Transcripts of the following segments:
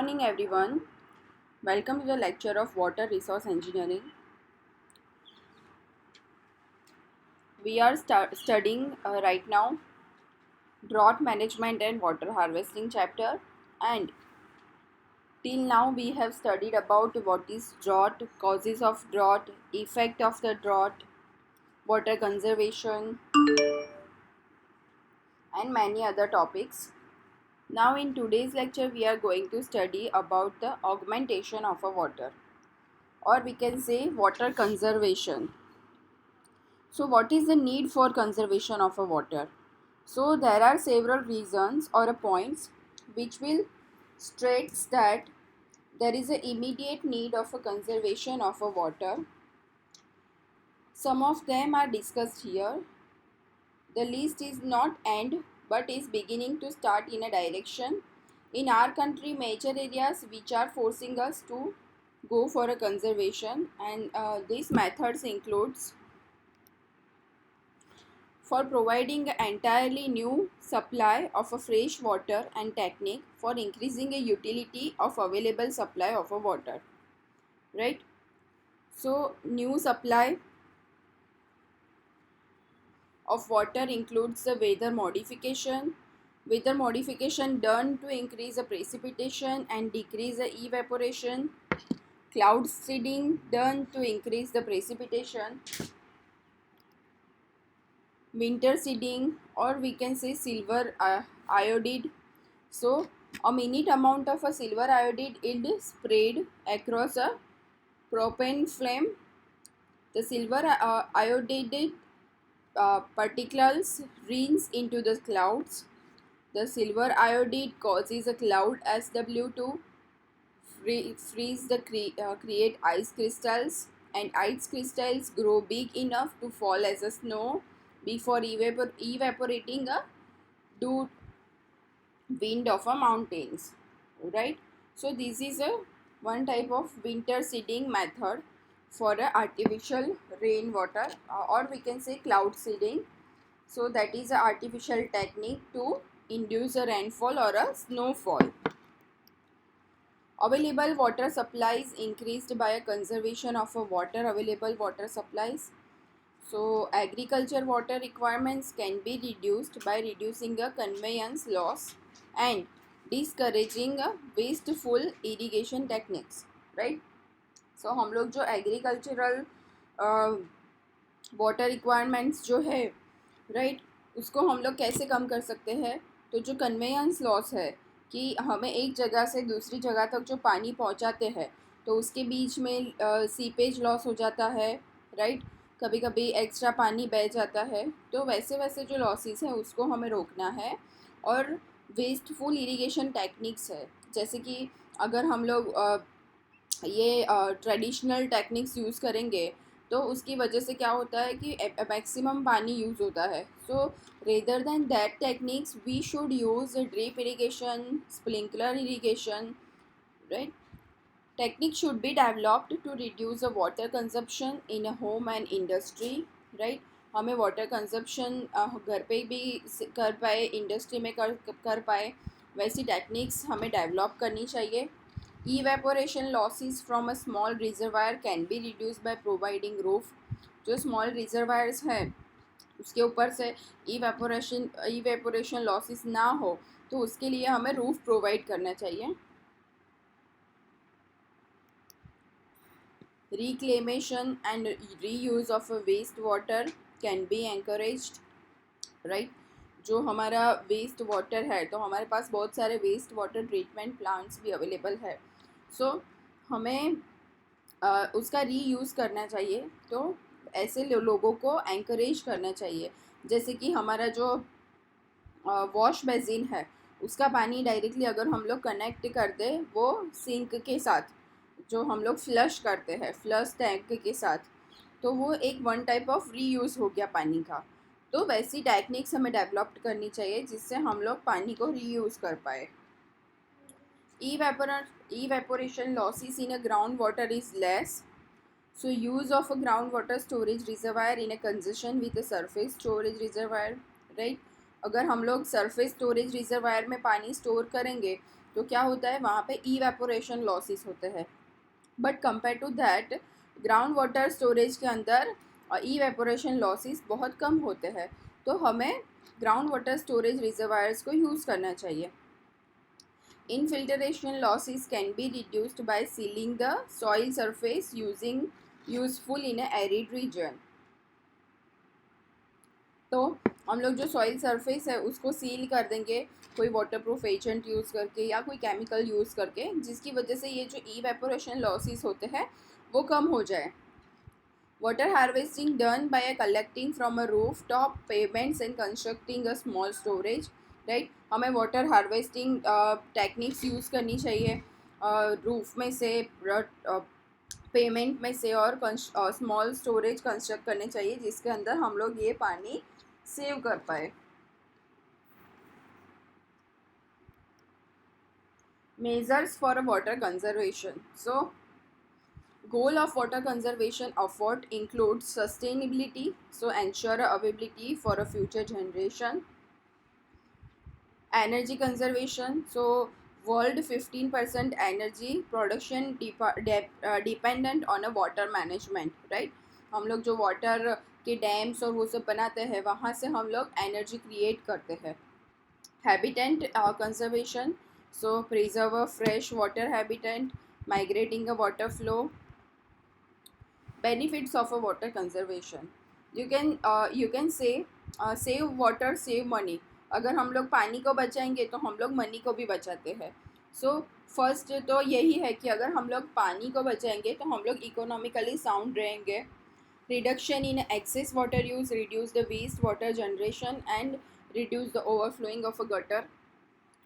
morning, everyone. Welcome to the lecture of Water Resource Engineering. We are studying right now drought management and water harvesting chapter, and till now we have studied about what is drought, causes of drought, effect of the drought, water conservation, and many other topics. Now in today's lecture we are going to study about the augmentation of a water, or we can say water conservation. So what is the need for conservation of a water? So there are several reasons or points which will states that there is an immediate need of a conservation of a water. Some of them are discussed here. The list is not end but is beginning to start in a direction. In our country, major areas which are forcing us to go for a conservation, and these methods includes for providing an entirely new supply of a fresh water and technique for increasing a utility of available supply of a water, right? So new supply of water includes the weather modification done to increase the precipitation and decrease the evaporation, cloud seeding done to increase the precipitation, winter seeding, or we can say silver iodide. So a minute amount of a silver iodide is sprayed across a propane flame. The silver iodide particles rinse into the clouds. The silver iodide causes a cloud SW to freeze the create ice crystals, and ice crystals grow big enough to fall as a snow before evaporating a due wind of a mountains, right? So this is a one type of winter seeding method for a artificial rainwater, or we can say cloud seeding. So that is a artificial technique to induce a rainfall or a snowfall. Available water supplies increased by a conservation of a available water supplies. So agriculture water requirements can be reduced by reducing a conveyance loss and discouraging a wasteful irrigation techniques, right? So हम लोग जो agricultural water requirements जो है, right, उसको हम लोग कैसे कम कर सकते हैं? तो जो कन्वेयंस लॉस है कि हमें एक जगह से दूसरी जगह तक जो पानी पहुंचाते हैं, तो उसके बीच में सीपेज लॉस हो जाता है, राइट, कभी कभी एक्स्ट्रा पानी बह जाता है, तो वैसे वैसे जो लॉसेस हैं उसको हमें रोकना है। और वेस्टफुल इरिगेशन टेक्निक्स है, जैसे कि अगर हम लोग ये ट्रेडिशनल टेक्निक्स यूज़ करेंगे तो उसकी वजह से क्या होता है कि मैक्सिमम पानी यूज़ होता है। So rather than that techniques we should use drip irrigation, sprinkler irrigation, right. Technique should be developed to reduce the water consumption in a home and industry, right. हमें वाटर कंजप्शन घर पे भी कर पाए, industry में कर पाए, वैसी टेक्निक्स हमें डेवलप करनी चाहिए। Evaporation losses from a small reservoir can be reduced by providing roof. जो small reservoirs हैं उसके ऊपर से evaporation losses ना हो, तो उसके लिए हमें roof provide करना चाहिए। Reclamation and reuse of waste water can be encouraged, right? जो हमारा वेस्ट वाटर है, तो हमारे पास बहुत सारे वेस्ट वाटर ट्रीटमेंट प्लांट्स भी अवेलेबल है। सो हमें उसका रीयूज़ करना चाहिए, तो ऐसे लोगों को एंकरेज करना चाहिए। जैसे कि हमारा जो वॉश बेसिन है उसका पानी डायरेक्टली अगर हम लोग कनेक्ट कर दे वो सिंक के साथ, जो हम लोग फ्लश करते हैं फ्लश टैंक के साथ, तो वो एक वन टाइप ऑफ रीयूज़ हो गया पानी का। तो वैसी टेक्निक्स हमें डेवलप करनी चाहिए जिससे हम लोग पानी को रीयूज़ कर पाए। Evaporation losses in a groundwater is less. So use of a groundwater storage reservoir in a conjunction with a surface storage reservoir, right? अगर हम लोग सरफेस स्टोरेज रिजर्वायर में पानी स्टोर करेंगे तो क्या होता है वहाँ पे इवेपोरेशन लॉसेस होते हैं। But compare to that ground water storage के अंदर इवेपोरेशन लॉसेस बहुत कम होते हैं, तो हमें ग्राउंड वाटर स्टोरेज रिजर्वायर्स को यूज़ करना चाहिए। Infiltration losses can be reduced by sealing the soil surface using useful in a arid region. तो हम लोग जो सॉइल सरफेस है उसको सील कर देंगे कोई वाटरप्रूफ एजेंट यूज़ करके या कोई केमिकल यूज़ करके, जिसकी वजह से ये जो इवेपोरेशन लॉसेस होते हैं वो कम हो जाए। Water harvesting done by collecting from a roof top payments and constructing a small storage, right. हमें वाटर हार्वेस्टिंग टेक्निक्स यूज़ करनी चाहिए रूफ में से, पेमेंट में से, और स्मॉल स्टोरेज कंस्ट्रक्ट करने चाहिए जिसके अंदर हम लोग ये पानी सेव कर पाए। Measures for water conservation. So goal of water conservation effort includes sustainability, so ensure availability for a future generation. Energy conservation, so world 15% energy production dependent on a water management, right। हम लोग जो water के dams और वो सब बनाते हैं वहाँ से हम लोग एनर्जी क्रिएट करते हैं। Habitat conservation, so preserve a fresh water habitat, migrating a water flow. Benefits of a water conservation, you can say save water save money। अगर हम लोग पानी को बचाएंगे तो हम लोग मनी को भी बचाते हैं। सो फर्स्ट तो यही है कि अगर हम लोग पानी को बचाएंगे तो हम लोग इकोनॉमिकली साउंड रहेंगे। Reduction in excess water use, reduce the waste water generation and reduce the overflowing of a gutter,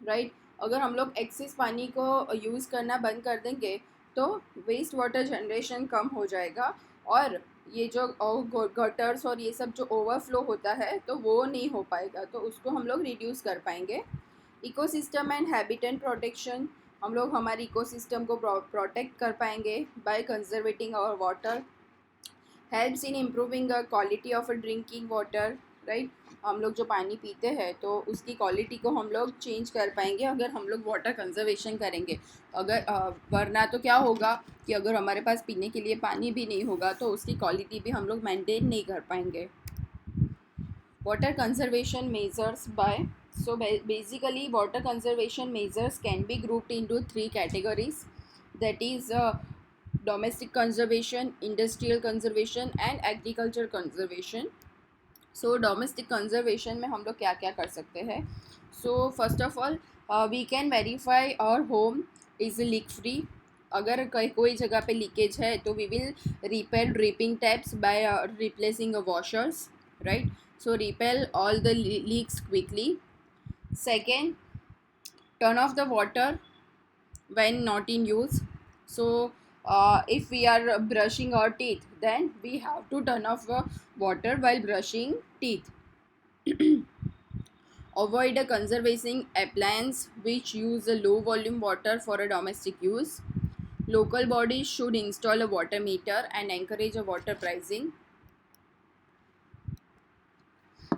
right. अगर हम लोग एक्सेस पानी को यूज़ करना बंद कर देंगे तो वेस्ट वाटर जनरेशन कम हो जाएगा, और ये जो गटर्स और ये सब जो ओवरफ्लो होता है तो वो नहीं हो पाएगा, तो उसको हम लोग रिड्यूस कर पाएंगे। इकोसिस्टम एंड हैबिटेट प्रोटेक्शन, हम लोग हमारे इकोसिस्टम को प्रोटेक्ट कर पाएंगे by conserving our water. Helps in improving the quality of a drinking water, right. हम लोग जो पानी पीते हैं तो उसकी क्वालिटी को हम लोग चेंज कर पाएंगे अगर हम लोग वाटर कंजर्वेशन करेंगे। अगर वरना तो क्या होगा कि अगर हमारे पास पीने के लिए पानी भी नहीं होगा तो उसकी क्वालिटी भी हम लोग मेंटेन नहीं कर पाएंगे। Water conservation measures by, so basically water conservation measures can be grouped into three categories, that is domestic conservation, industrial conservation and agriculture conservation। So domestic conservation में हम लोग क्या क्या कर सकते हैं। So first of all we can verify our home is leak free. अगर कोई जगह पे लीकेज है तो we will repair dripping taps by replacing washers, right. So repair all the leaks quickly. Second, turn off the water when not in use, so if we are brushing our teeth then we have to turn off the water while brushing teeth। avoid a conserving appliance which use a low volume water for a domestic use। local bodies should install a water meter and encourage a water pricing।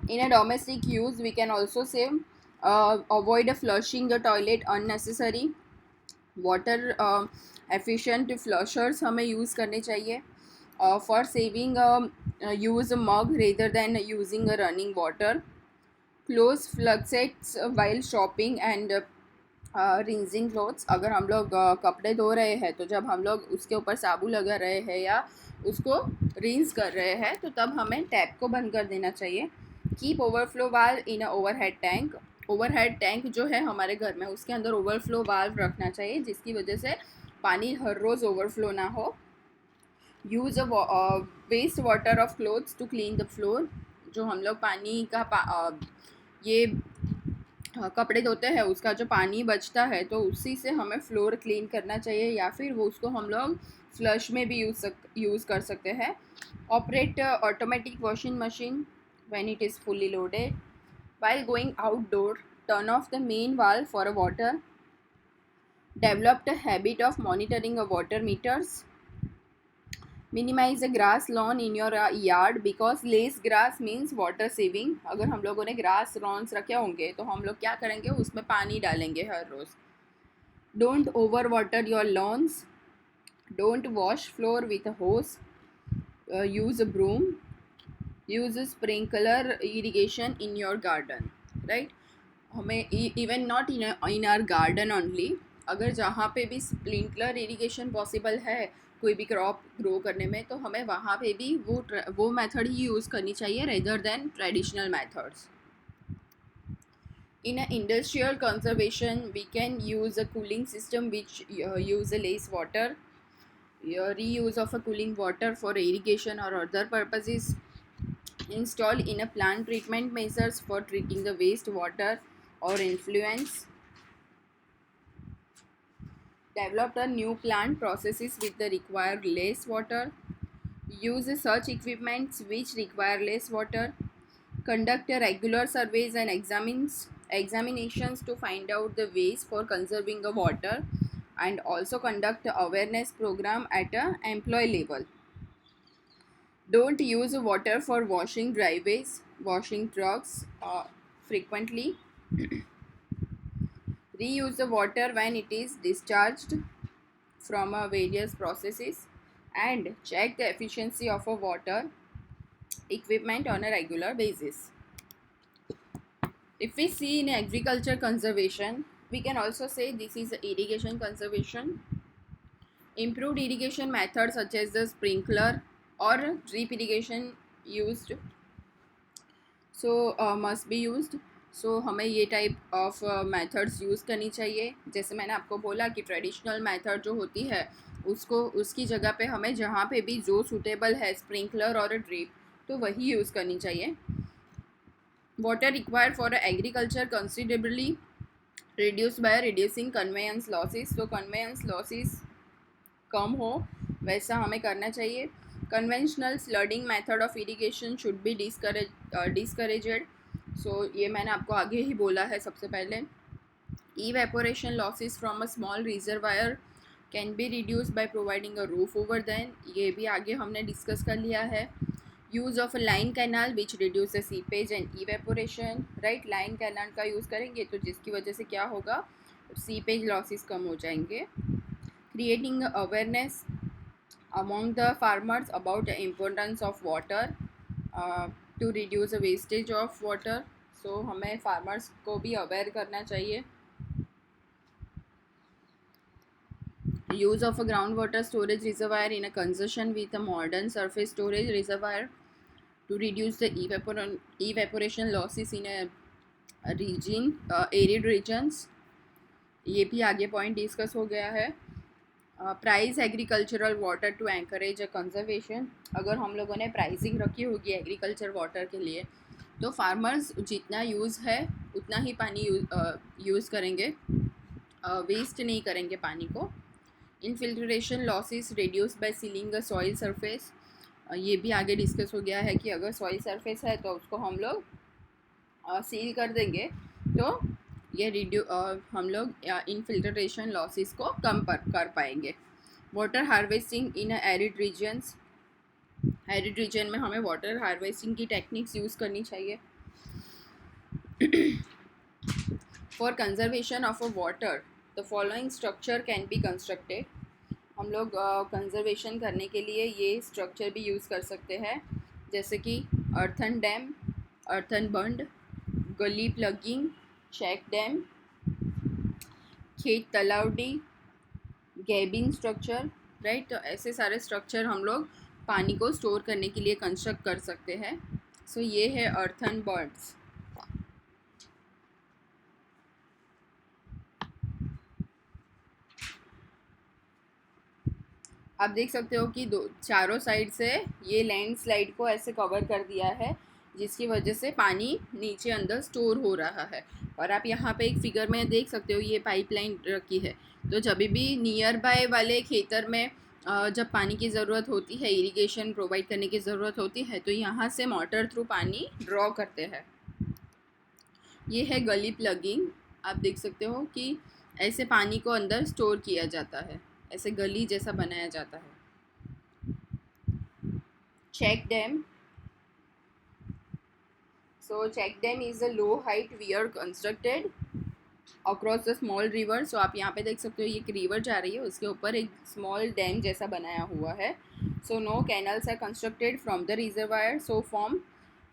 in a domestic use we can also say avoid flushing the toilet unnecessary। Water efficient flushers हमें use करने चाहिए। For saving use mug rather than using running water. Close faucets while shopping and rinsing clothes, अगर हम लोग कपड़े धो रहे हैं तो जब हम लोग उसके ऊपर साबुन लगा रहे हैं या उसको रिंस कर रहे हैं तो तब हमें टैप को बंद कर देना चाहिए। कीप ओवरफ्लो वाल्व इन अ ओवरहेड टैंक, ओवरहेड टैंक जो है हमारे घर में उसके अंदर ओवरफ्लो वाल्व रखना चाहिए जिसकी वजह से पानी हर रोज़ ओवरफ्लो ना हो। Use waste water of clothes to clean the floor, जो हम लोग पानी का ये कपड़े धोते हैं उसका जो पानी बचता है तो उसी से हमें फ्लोर क्लीन करना चाहिए, या फिर वो उसको हम लोग फ्लश में भी यूज़ कर सकते हैं। Operate automatic washing machine when it is fully loaded। while going outdoor turn off the main valve for a water। develop the habit of monitoring a water meters। minimize the grass lawn in your yard because less grass means water saving। अगर हम लोगों ने grass loans रखे होंगे तो हम लोग क्या करेंगे उसमें पानी डालेंगे हर रोज़। Don't overwater your lawns. Don't wash floor with a hose. Use a broom. Use a sprinkler irrigation in your garden. Right? हमें even not in our garden only, अगर जहाँ पे भी स्प्रिंकलर इरिगेशन पॉसिबल है कोई भी क्रॉप ग्रो करने में, तो हमें वहाँ पे भी वो मेथड ही यूज़ करनी चाहिए rather than traditional methods. In an industrial conservation, we can use a cooling system which use a less water. Reuse of a cooling water for irrigation or other purposes. Install in a plant treatment measures for treating the waste water or influence. Developed a new plant processes with the required less water. Use such equipments which require less water. Conduct a regular surveys and examinations to find out the ways for conserving the water, and also conduct a awareness program at a employee level. Don't use water for washing driveways, washing trucks frequently. Reuse the water when it is discharged from various processes, and check the efficiency of a water equipment on a regular basis. If we see in agriculture conservation, we can also say this is irrigation conservation. Improved irrigation methods such as the sprinkler or drip irrigation used, must be used. हमें ये type of methods use करनी चाहिए. जैसे मैंने आपको बोला कि traditional method जो होती है उसकी जगह पे हमें जहाँ पे भी जो सूटेबल है स्प्रिंकलर और ड्रिप, तो वही यूज़ करनी चाहिए. Water required for agriculture considerably reduced by reducing conveyance losses. तो conveyance losses कम हो वैसा हमें करना चाहिए. Conventional flooding method of irrigation should be discouraged. ये मैंने आपको आगे ही बोला है सबसे पहले. Evaporation losses from a small reservoir can be reduced by providing a roof over them. ये भी आगे हमने डिस्कस कर लिया है. Use of line canal which reduce seepage and evaporation. Right, line canal का यूज़ करेंगे तो जिसकी वजह से क्या होगा, सीपेज लॉसेस कम हो जाएंगे. Creating awareness among the farmers about the importance of water to reduce wastage of water. हमें फार्मर्स को भी अवेयर करना चाहिए. Use of a groundwater storage reservoir in a conjunction with a modern surface storage reservoir to reduce the evaporation losses in a region, arid regions. ये भी आगे point discuss हो गया है. Price agricultural water to encourage a conservation. अगर हम लोगों ने प्राइसिंग रखी होगी एग्रीकल्चर वाटर के लिए, तो फार्मर्स जितना यूज़ है उतना ही पानी यूज़ करेंगे, वेस्ट नहीं करेंगे पानी को. Infiltration losses reduce by ceiling a soil surface. ये भी आगे डिस्कस हो गया है कि अगर सॉइल सरफेस है तो उसको हम लोग सील कर देंगे तो ये हम लोग इनफिल्ट्रेशन लॉसेस को कम कर पाएंगे. Water harvesting in arid regions. Arid region में हमें वाटर हार्वेस्टिंग की टेक्निक्स यूज़ करनी चाहिए. For conservation of a water the following structure can be constructed. हम लोग कंजर्वेशन करने के लिए ये स्ट्रक्चर भी यूज़ कर सकते हैं, जैसे कि अर्थन डैम, अर्थन बंड, गली प्लगिंग, चेक डैम, खेत तलावड़ी, गैबिन स्ट्रक्चर. राइट, तो ऐसे सारे स्ट्रक्चर हम लोग पानी को स्टोर करने के लिए कंस्ट्रक्ट कर सकते हैं. ये है अर्थन बंड्स. आप देख सकते हो कि चारों साइड से ये लैंडस्लाइड को ऐसे कवर कर दिया है, जिसकी वजह से पानी नीचे अंदर स्टोर हो रहा है. और आप यहाँ पे एक फिगर में देख सकते हो ये पाइपलाइन रखी है. तो जब भी नियर बाय वाले खेतर में जब पानी की ज़रूरत होती है, इरिगेशन प्रोवाइड करने की ज़रूरत होती है, तो यहाँ से मोटर थ्रू पानी ड्रॉ करते हैं. ये है गली प्लगिंग. आप देख सकते हो कि ऐसे पानी को अंदर स्टोर किया जाता है, ऐसे गली जैसा बनाया जाता है. Check dam. Check dam is a low height weir constructed across the small river. So आप यहाँ पे देख सकते हो ये एक रिवर जा रही है, उसके ऊपर एक स्मॉल डैम जैसा बनाया हुआ है। So no canals are constructed from the reservoir so form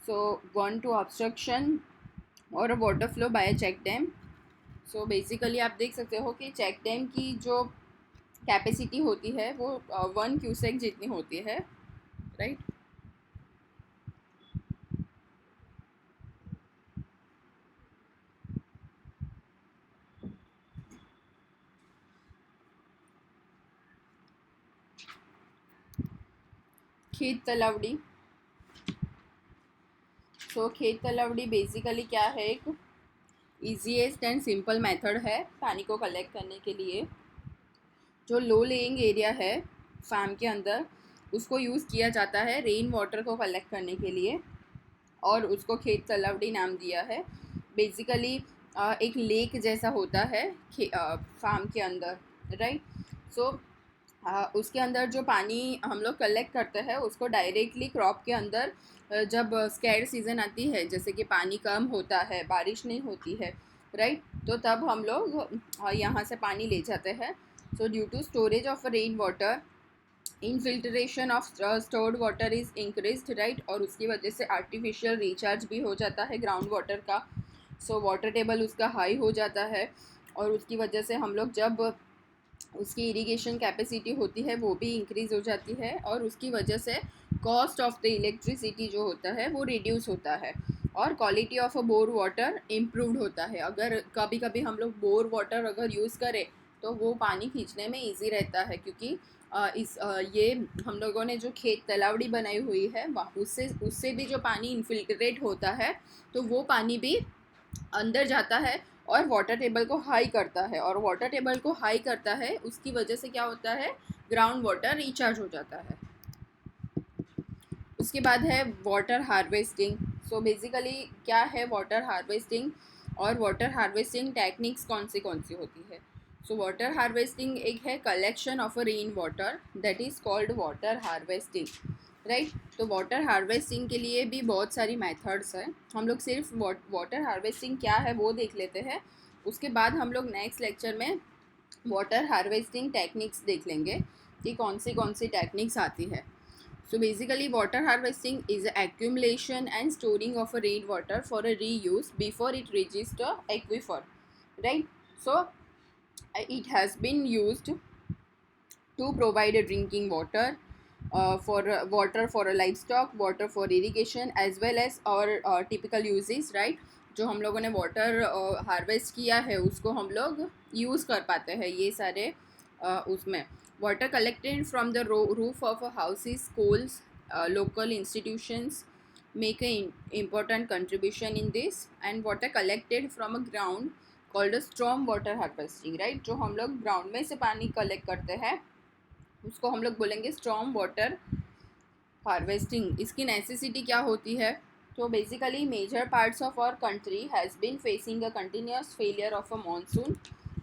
so one to obstruction or a water flow by a check dam. So basically आप देख सकते हो कि चेक डैम की जो कैपेसिटी होती है वो 1 क्यूसेक जितनी होती है, राइट। खेत तलावड़ी। सो खेत तलावड़ी बेसिकली क्या है, एक ईजीएस्ट एंड सिंपल मेथड है पानी को कलेक्ट करने के लिए। जो लो लेइंग एरिया है फार्म के अंदर, उसको यूज़ किया जाता है रेन वाटर को कलेक्ट करने के लिए, और उसको खेत तलावड़ी नाम दिया है। बेसिकली एक लेक जैसा होता है फार्म के अंदर, राइट। सो उसके अंदर जो पानी हम लोग कलेक्ट करते हैं उसको डायरेक्टली क्रॉप के अंदर जब स्कैर सीज़न आती है, जैसे कि पानी कम होता है, बारिश नहीं होती है, राइट, तो तब हम लोग यहाँ से पानी ले जाते हैं। So due to storage of rain water, infiltration of stored water is increased, right, और उसकी वजह से आर्टिफिशियल रिचार्ज भी हो जाता है ग्राउंड वाटर का। सो वाटर टेबल उसका हाई हो जाता है, और उसकी वजह से हम लोग जब उसकी इरिगेशन कैपेसिटी होती है वो भी इंक्रीज़ हो जाती है, और उसकी वजह से कॉस्ट ऑफ द इलेक्ट्रिसिटी जो होता है वो रिड्यूस होता है, और quality of a bore water improved होता है। अगर कभी कभी हम लोग बोर वाटर अगर यूज़ करें तो वो पानी खींचने में इजी रहता है, क्योंकि ये हम लोगों ने जो खेत तलावड़ी बनाई हुई है उससे उससे भी जो पानी इनफिल्ट्रेट होता है तो वो पानी भी अंदर जाता है और वाटर टेबल को हाई करता है, और वाटर टेबल को हाई करता है उसकी वजह से क्या होता है, ग्राउंड वाटर रिचार्ज हो जाता है। उसके बाद है वाटर हार्वेस्टिंग। सो बेसिकली क्या है वाटर हार्वेस्टिंग, और वाटर हार्वेस्टिंग टेक्निक्स कौन सी होती है। सो वाटर हार्वेस्टिंग एक है collection of a rain water, that is called water harvesting, right. तो वाटर हार्वेस्टिंग के लिए भी बहुत सारी मेथड्स हैं। हम लोग सिर्फ वाटर हार्वेस्टिंग क्या है वो देख लेते हैं, उसके बाद हम लोग नेक्स्ट लेक्चर में वाटर हार्वेस्टिंग टेक्निक्स देख लेंगे कि कौन सी टेक्निक्स आती है। So basically water harvesting is the accumulation and storing of a rainwater for a reuse before it reaches the aquifer, right. So it has been used to provide a drinking water, for water for a livestock, water for irrigation, as well as our typical uses, right। जो हम लोगों ने water harvest किया है उसको हम लोग use कर पाते हैं ये सारे उसमें। Water collected from the roof of houses, schools, local institutions make a important contribution in this, and water collected from a ground called a storm water harvesting, right। जो हम लोग ग्राउंड में से पानी कलेक्ट करते हैं उसको हम लोग बोलेंगे स्टॉर्म वाटर हार्वेस्टिंग। इसकी नेसेसिटी क्या होती है, तो basically major parts of our country has been facing a continuous failure of a monsoon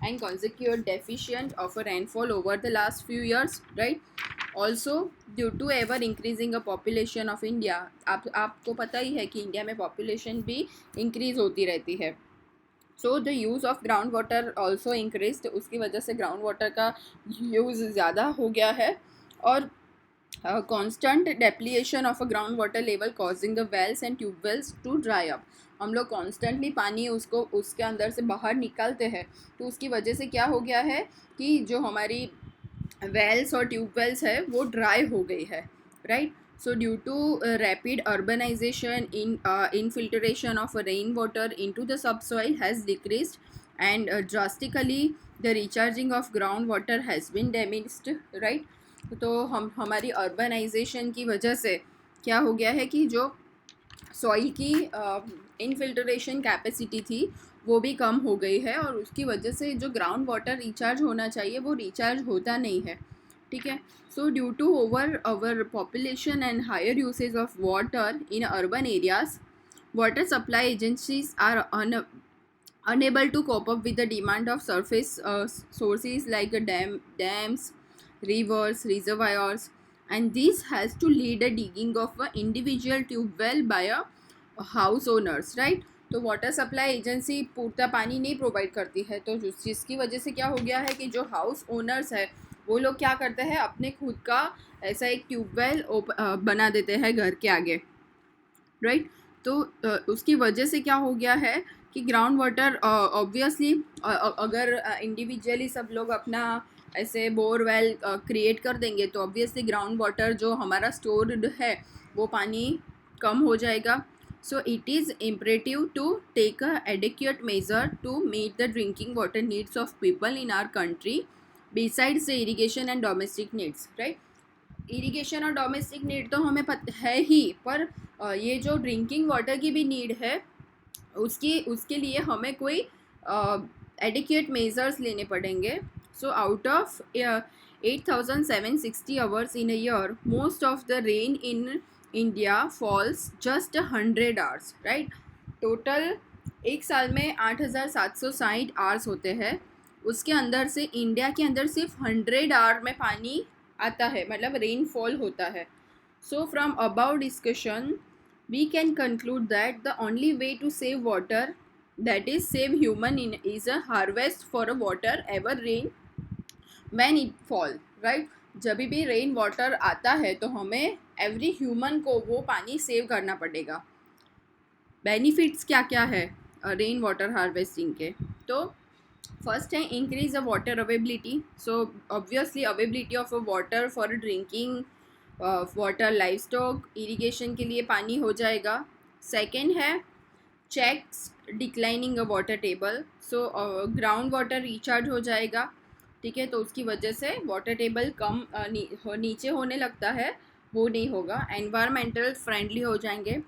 and consecutive deficient of a rainfall over the last few years, right। also due to ever increasing a population of India, आपको पता ही है कि India में population भी increase होती रहती है। So the use of ground water also increase, उसकी वजह से ग्राउंड वाटर का यूज़ ज़्यादा हो गया है, और constant depletion of a groundwater level causing the wells and tube wells to dry up। हम लोग कॉन्स्टेंटली पानी उसको उसके अंदर से बाहर निकालते हैं, तो उसकी वजह से क्या हो गया है कि जो हमारी वेल्स और ट्यूब वेल्स है वो ड्राई हो गई है, right. So due to rapid urbanisation infiltration of rain water into the subsoil has decreased, and drastically the recharging of ground water has been damaged, right. तो हमारी अर्बनाइजेशन की वजह से क्या हो गया है कि जो सॉइल की इनफिल्ट्रेशन कैपेसिटी थी वो भी कम हो गई है, और उसकी वजह से जो ग्राउंड वाटर रिचार्ज होना चाहिए वो रिचार्ज होता नहीं है, ठीक है। So due to over population and higher usage of water in urban areas, water supply agencies are unable to cope up with the demand of surface sources like dams, rivers, reservoirs, and this has to lead a digging of a individual tube well by a house owners, right। तो water supply agency पूरता पानी नहीं provide करती है, तो जिसकी वजह से क्या हो गया है कि जो हाउस ओनर्स है वो लोग क्या करते हैं, अपने खुद का ऐसा एक ट्यूबवेल बना देते हैं घर के आगे, राइट। तो उसकी वजह से क्या हो गया है कि ग्राउंड वाटर ऑब्वियसली अगर इंडिविजुअली सब लोग अपना ऐसे बोरवेल क्रिएट कर देंगे तो ऑब्वियसली ग्राउंड वाटर जो हमारा स्टोर्ड है वो पानी कम हो जाएगा। So it is imperative to take a adequate measure to meet the drinking water needs of people in our country besides the irrigation and domestic needs, right. Irrigation और domestic need तो हमें पता है ही, पर ये जो ड्रिंकिंग वाटर की भी नीड है उसके लिए हमें कोई एडिक्वेट मेजर्स लेने पड़ेंगे। So out of 8,760 hours in a year, most of the rain in India falls just 100 hours, right. Total एक साल में 8,760 आवर्स होते हैं, उसके अंदर से इंडिया के अंदर सिर्फ 100 आवर में पानी आता है, मतलब रेनफॉल होता है। So from about discussion we can conclude that the only way to save water, that is save human in is a harvest for a water ever rain when it fall, right. जब भी rain water आता है तो हमें every human को वो पानी save करना पड़ेगा। बेनिफिट्स क्या क्या है रेन वाटर हार्वेस्टिंग के? तो फर्स्ट है increase the water availability. So obviously availability of a water for drinking water, life stock, irrigation के लिए पानी हो जाएगा। सेकेंड है checks declining a water table. So ground water recharge हो जाएगा, ठीक है, तो उसकी वजह से वाटर टेबल कम नीचे होने लगता है, वो नहीं होगा। एनवायरमेंटल फ्रेंडली हो जाएंगे।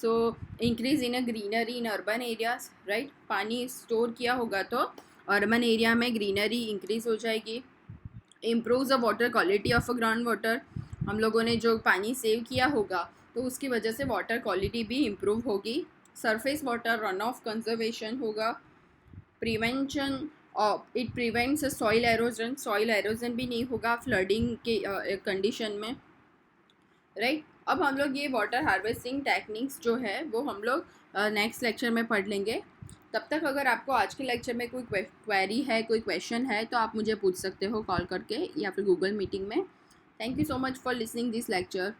So increase in a greenery in urban areas, right. पानी स्टोर किया होगा तो अर्बन एरिया में ग्रीनरी इंक्रीज हो जाएगी। Improve the water quality of a ground water, हम लोगों ने जो पानी सेव किया होगा तो उसकी वजह से वाटर क्वालिटी भी इम्प्रूव होगी। Surface water run off conservation होगा। Prevention, it prevents soil erosion, soil erosion भी नहीं होगा फ्लडिंग के कंडीशन में, राइट। अब हम लोग ये वाटर हार्वेस्टिंग टेक्निक्स जो है वो हम लोग नेक्स्ट लेक्चर में पढ़ लेंगे। तब तक अगर आपको आज के लेक्चर में कोई क्वेरी है, कोई क्वेश्चन है, तो आप मुझे पूछ सकते हो कॉल करके या फिर गूगल मीटिंग में। Thank you so much for listening this lecture.